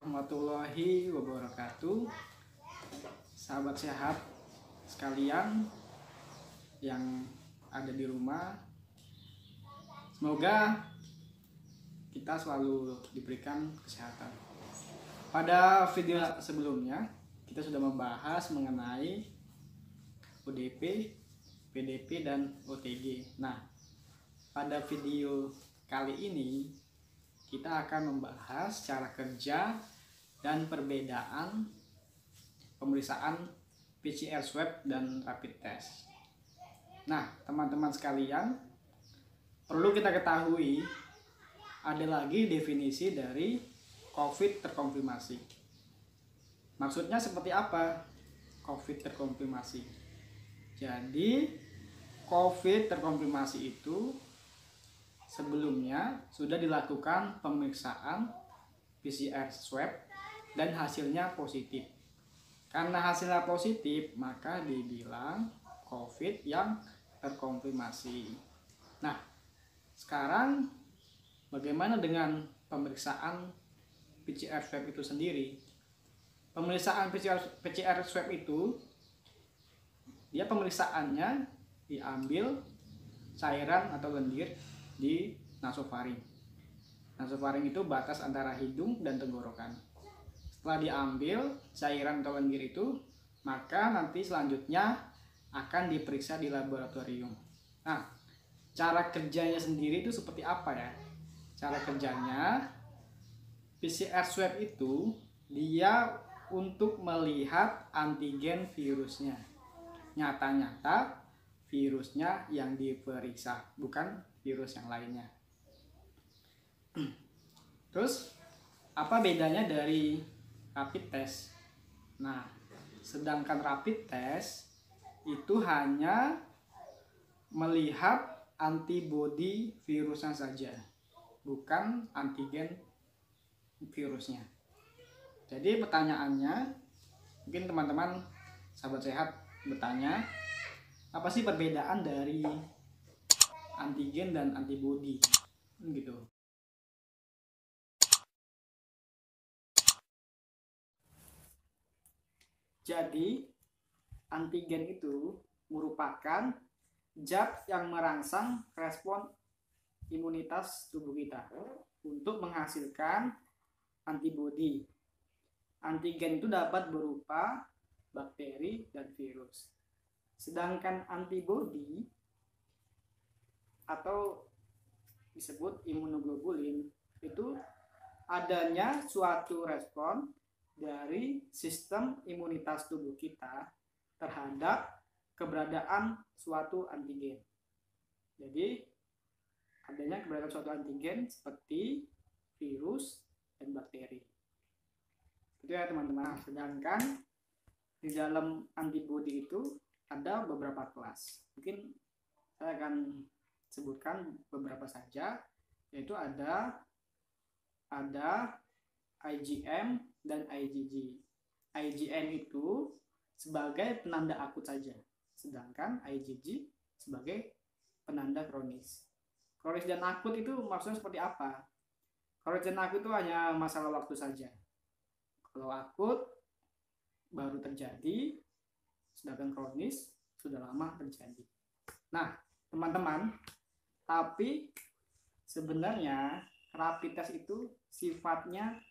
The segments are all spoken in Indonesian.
Warahmatullahi wabarakatuh. Sahabat sehat sekalian yang ada di rumah, semoga kita selalu diberikan kesehatan. Pada video sebelumnya kita sudah membahas mengenai ODP, PDP, dan OTG. Nah, pada video kali ini kita akan membahas cara kerja dan perbedaan pemeriksaan PCR swab dan rapid test. Nah, teman-teman sekalian, perlu kita ketahui ada lagi definisi dari COVID terkonfirmasi. Maksudnya seperti apa COVID terkonfirmasi? Jadi, COVID terkonfirmasi itu sebelumnya sudah dilakukan pemeriksaan PCR swab dan hasilnya positif. Karena hasilnya positif, maka dibilang COVID yang terkonfirmasi. Nah, sekarang bagaimana dengan pemeriksaan PCR swab itu sendiri? Pemeriksaan PCR swab itu, dia pemeriksaannya diambil cairan atau lendir di nasofaring. Nasofaring itu batas antara hidung dan tenggorokan. Setelah diambil cairan atau lendir itu, maka nanti selanjutnya akan diperiksa di laboratorium. Nah, cara kerjanya sendiri itu seperti apa ya? Cara kerjanya, PCR swab itu dia untuk melihat antigen virusnya. Nyata-nyata virusnya yang diperiksa, bukan virus yang lainnya. Terus apa bedanya dari rapid test? Nah, sedangkan rapid test itu hanya melihat antibodi virusnya saja, bukan antigen virusnya. Jadi pertanyaannya, mungkin teman-teman sahabat sehat bertanya, apa sih perbedaan dari antigen dan antibodi? Gitu. Jadi, antigen itu merupakan zat yang merangsang respon imunitas tubuh kita untuk menghasilkan antibodi. Antigen itu dapat berupa bakteri dan virus. Sedangkan antibodi atau disebut imunoglobulin itu adanya suatu respon dari sistem imunitas tubuh kita terhadap keberadaan suatu antigen. Jadi adanya keberadaan suatu antigen seperti virus dan bakteri. Itu ya teman-teman. Sedangkan di dalam antibodi itu ada beberapa kelas. Mungkin saya akan sebutkan beberapa saja, yaitu ada IgM dan IgG. IgM itu sebagai penanda akut saja, sedangkan IgG sebagai penanda kronis. Kronis dan akut itu maksudnya seperti apa? Kronis dan akut itu hanya masalah waktu saja. Kalau akut baru terjadi, sedangkan kronis sudah lama terjadi. Nah, teman-teman, tapi sebenarnya rapid test itu sifatnya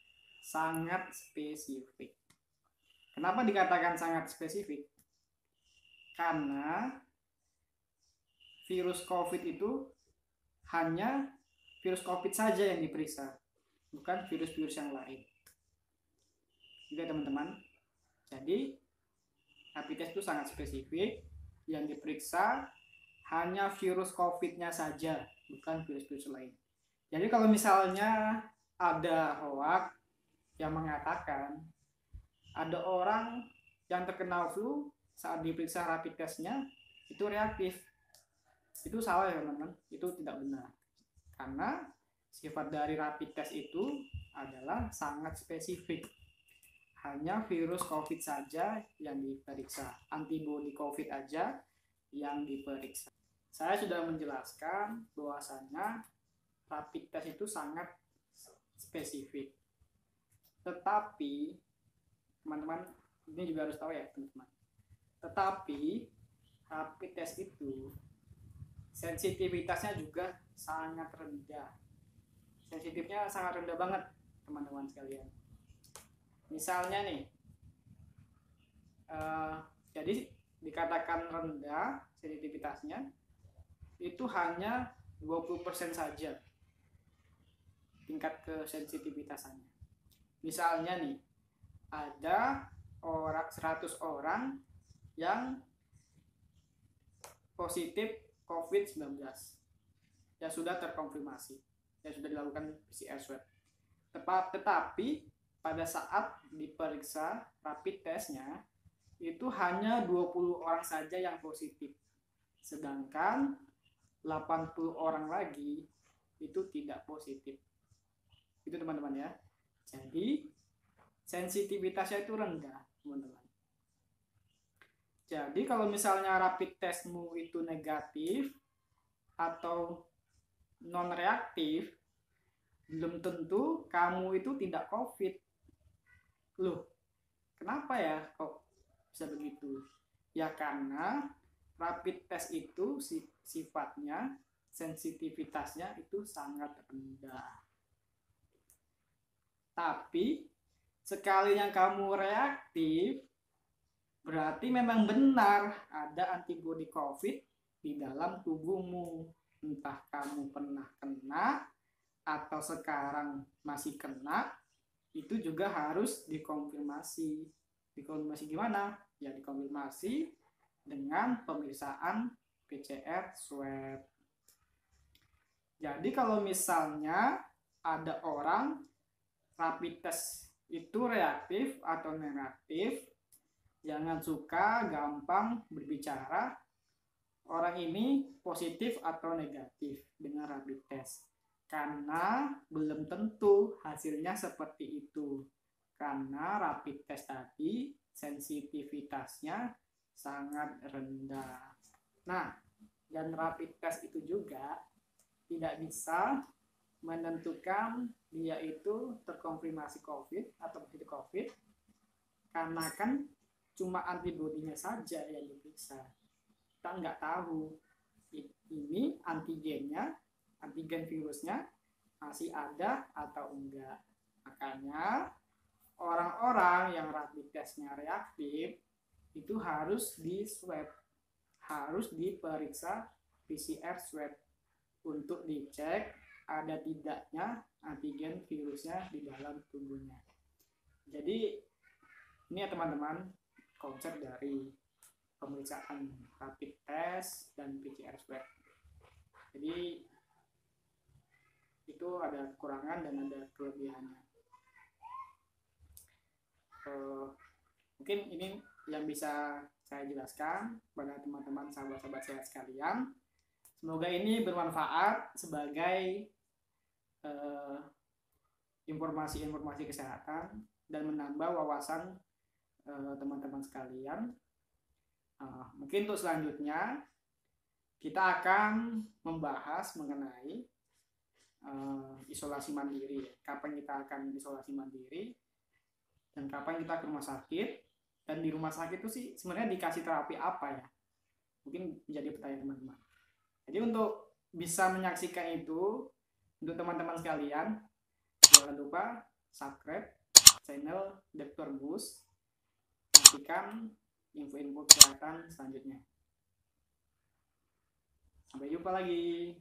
sangat spesifik. Kenapa dikatakan sangat spesifik? Karena virus COVID itu hanya virus COVID saja yang diperiksa, bukan virus-virus yang lain. Oke teman-teman, jadi rapid test itu sangat spesifik, yang diperiksa hanya virus COVID-nya saja, bukan virus-virus lain. Jadi kalau misalnya ada hoax yang mengatakan ada orang yang terkena flu saat diperiksa rapid testnya itu reaktif. Itu salah ya teman-teman, itu tidak benar. Karena sifat dari rapid test itu adalah sangat spesifik. Hanya virus COVID saja yang diperiksa, antibodi COVID aja yang diperiksa. Saya sudah menjelaskan bahwasannya rapid test itu sangat spesifik. Tetapi teman-teman ini juga harus tahu ya teman-teman. Tetapi rapid test itu sensitivitasnya juga sangat rendah. Sensitifnya sangat rendah banget teman-teman sekalian. Misalnya nih, jadi dikatakan rendah sensitivitasnya itu hanya 20% saja tingkat kesensitivitasnya. Misalnya nih, ada 100 orang yang positif COVID-19 yang sudah terkonfirmasi, yang sudah dilakukan PCR swab. Tetapi pada saat diperiksa rapid testnya itu hanya 20 orang saja yang positif, sedangkan 80 orang lagi itu tidak positif. Itu teman-teman ya. Jadi sensitivitasnya itu rendah teman-teman. Jadi kalau misalnya rapid testmu itu negatif atau non reaktif, belum tentu kamu itu tidak COVID. Loh, kenapa ya kok bisa begitu? Ya karena rapid test itu sifatnya, sensitivitasnya itu sangat rendah. Tapi sekalinya kamu reaktif, berarti memang benar ada antibodi COVID di dalam tubuhmu. Entah kamu pernah kena atau sekarang masih kena, itu juga harus dikonfirmasi. Dikonfirmasi gimana? Ya dikonfirmasi dengan pemeriksaan PCR swab. Jadi kalau misalnya ada orang rapid test itu reaktif atau negatif, jangan suka gampang berbicara orang ini positif atau negatif dengan rapid test. Karena belum tentu hasilnya seperti itu. Karena rapid test tadi sensitivitasnya sangat rendah. Nah, dan rapid test itu juga tidak bisa menentukan dia itu terkonfirmasi COVID atau positif COVID, karena kan cuma antibodinya saja yang diperiksa. Kita nggak tahu ini antigen virusnya masih ada atau enggak. Makanya orang-orang yang rapid testnya reaktif itu harus di swab, harus diperiksa PCR swab untuk dicek ada tidaknya antigen virusnya di dalam tubuhnya. Jadi ini ya teman-teman konsep dari pemeriksaan rapid test dan PCR swab. Jadi itu ada kekurangan dan ada kelebihannya. Mungkin ini yang bisa saya jelaskan kepada teman-teman sahabat-sahabat saya sekalian. Semoga ini bermanfaat sebagai informasi-informasi kesehatan dan menambah wawasan teman-teman sekalian. Mungkin untuk selanjutnya kita akan membahas mengenai isolasi mandiri. Kapan kita akan isolasi mandiri dan kapan kita ke rumah sakit, dan di rumah sakit itu sih sebenarnya dikasih terapi apa ya? Mungkin menjadi pertanyaan teman-teman. Jadi untuk bisa menyaksikan itu, untuk teman-teman sekalian, jangan lupa subscribe channel Dr. Bus. Nantikan info-info kesehatan selanjutnya. Sampai jumpa lagi.